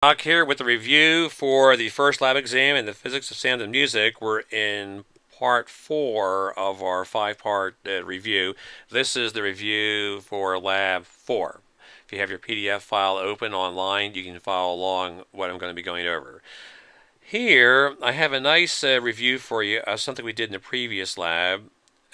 Doc here with the review for the first lab exam in the physics of sound and music. We're in part 4 of our 5-part review. This is the review for lab 4. If you have your PDF file open online, you can follow along what I'm going to be going over. Here, I have a nice review for you of something we did in the previous lab.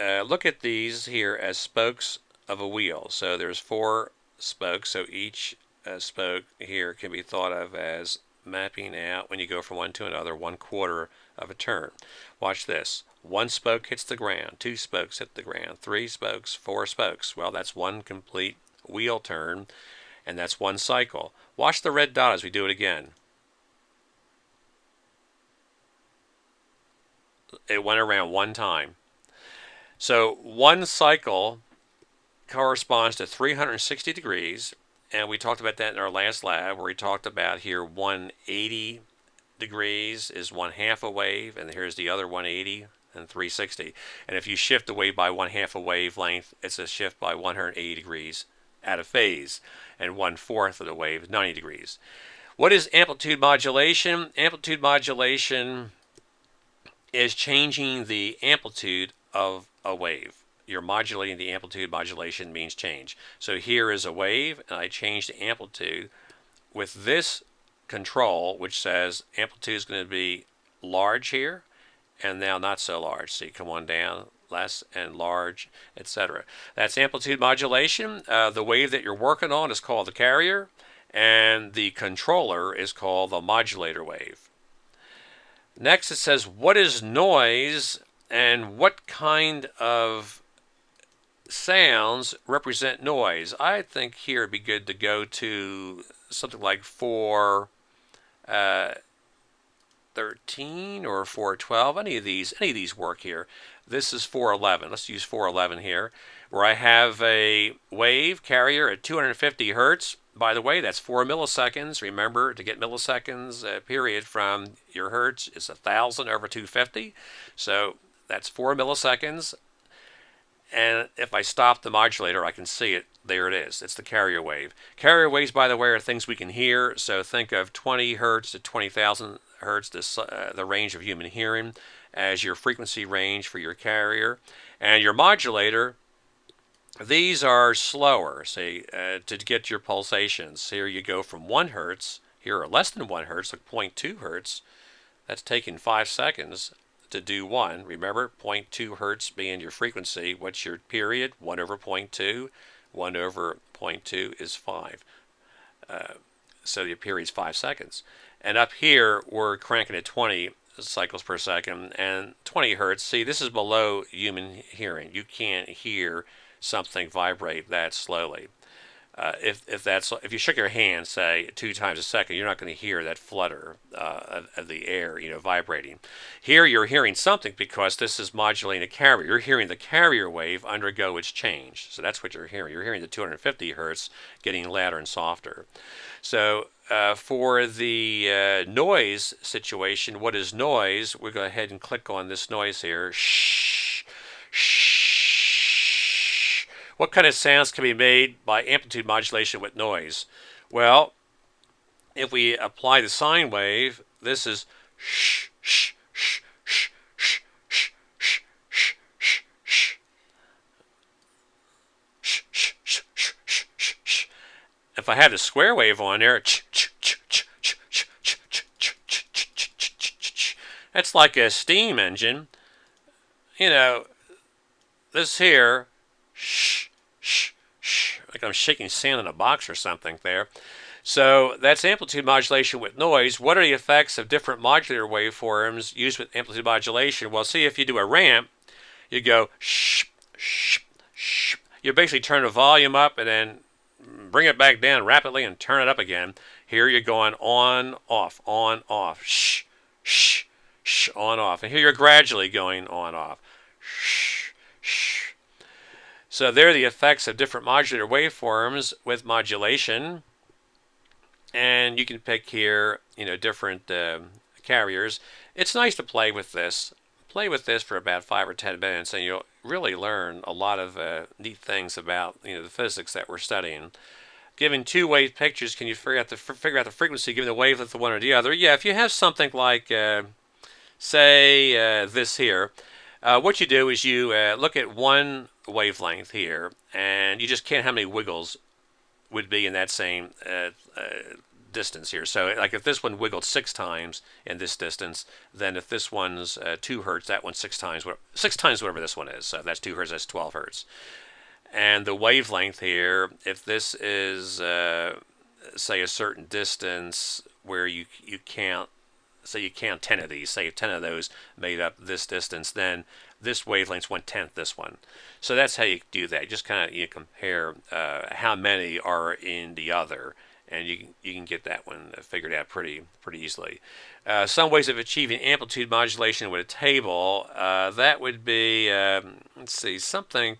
Look at these here as spokes of a wheel. So there's 4 spokes, so each spoke here can be thought of as mapping out when you go from one to another 1/4 of a turn. Watch this. 1 spoke hits the ground, 2 spokes hit the ground, 3 spokes, 4 spokes. Well, that's 1 complete wheel turn, and that's 1 cycle. Watch the red dot as we do it again. It went around 1 time. So 1 cycle corresponds to 360 degrees, and we talked about that in our last lab where we talked about here 180 degrees is 1/2 a wave, and here's the other 180 and 360. And if you shift the wave by 1/2 a wavelength, it's a shift by 180 degrees out of phase, and 1/4 of the wave is 90 degrees. What is amplitude modulation? Amplitude modulation is changing the amplitude of a wave. You're modulating the amplitude. Modulation means change. So here is a wave, and I change the amplitude with this control, which says amplitude is going to be large here, and now not so large. So you come on down, less and large, etc. That's amplitude modulation. The wave that you're working on is called the carrier, and the controller is called the modulator wave. Next it says, what is noise and what kind of sounds represent noise? I think here it'd be good to go to something like 413 or 412. Any of these work here. This is 411. Let's use 411 here, where I have a wave carrier at 250 hertz. By the way, that's 4 milliseconds. Remember, to get milliseconds period from your hertz is 1,000 over 250. So that's 4 milliseconds. And if I stop the modulator, I can see it. There it is. It's the carrier wave. Carrier waves, by the way, are things we can hear. So think of 20 hertz to 20,000 hertz, the range of human hearing, as your frequency range for your carrier. And your modulator, these are slower, say, to get your pulsations. Here you go from 1 hertz. Here are less than 1 hertz, like 0.2 hertz. That's taking 5 seconds to do 1. Remember, 0.2 hertz being your frequency. What's your period? 1 over 0.2. 1 over 0.2 is 5. So your period is 5 seconds. And up here, we're cranking at 20 cycles per second. And 20 hertz, see, this is below human hearing. You can't hear something vibrate that slowly. If you shook your hand, say 2 times a second, you're not going to hear that flutter of the air, vibrating. Here you're hearing something because this is modulating a carrier. You're hearing the carrier wave undergo its change. So that's what you're hearing. You're hearing the 250 hertz getting louder and softer. So for the noise situation, what is noise? We'll go ahead and click on this noise here. Shh, shh. What kind of sounds can be made by amplitude modulation with noise? Well, if we apply the sine wave, this is shh, shh, shh, shh, shh, shh, shh, shh, shh, shh. Shh, shh, shh, shh, shh, shh, shh. If I had a square wave on there, that's like a steam engine. This here, shh, shh, shh, like I'm shaking sand in a box or something there. So that's amplitude modulation with noise. What are the effects of different modulator waveforms used with amplitude modulation? Well, see, if you do a ramp, you go shh, shh, shh. You basically turn the volume up and then bring it back down rapidly and turn it up again. Here you're going on, off, shh, shh, shh, on, off. And here you're gradually going on, off, shh, shh. So there are the effects of different modulator waveforms with modulation. And you can pick here, different carriers. It's nice to play with this. Play with this for about 5 or 10 minutes, and you'll really learn a lot of neat things about the physics that we're studying. given two wave pictures, can you figure out the frequency given the wavelength of one or the other? Yeah, if you have something like, say, this here, what you do is you look at one wavelength here, and you just count how many wiggles would be in that same distance here. So, like if this one wiggled 6 times in this distance, then if this one's 2 hertz, that one's 6 times, 6 times whatever this one is. So if that's 2 hertz, that's 12 hertz. And the wavelength here, if this is say a certain distance where you count, say you count 10 of these, say 10 of those made up this distance, then this wavelength's 1/10 this one. So that's how you do that. You just kind of compare how many are in the other, and you can get that one figured out pretty easily. Some ways of achieving amplitude modulation with a table, that would be let's see something.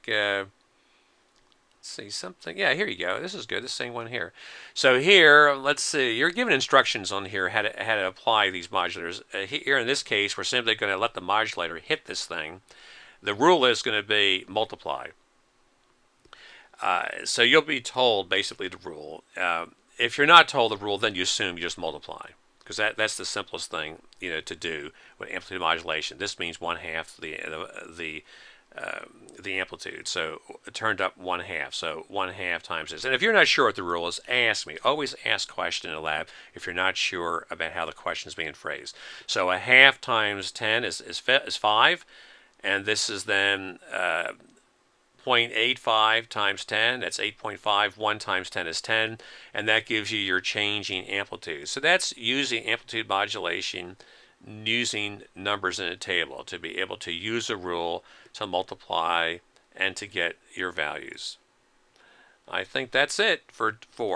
See something. Yeah, here you go. This is good. This same one here. So here, let's see. You're given instructions on here how to apply these modulators. Here in this case, we're simply going to let the modulator hit this thing. The rule is going to be multiply. So you'll be told basically the rule. If you're not told the rule, then you assume you just multiply, because that's the simplest thing to do with amplitude modulation. This means 1/2 the amplitude, so it turned up 1/2, so 1/2 times this. And if you're not sure what the rule is, ask me. Always ask question in the lab if you're not sure about how the question is being phrased. So 1/2 times 10 is 5, and this is then 0.85 times 10, that's 8.5. 1 times 10 is 10, and that gives you your changing amplitude. So that's using amplitude modulation, using numbers in a table to be able to use a rule to multiply and to get your values. I think that's it for 4.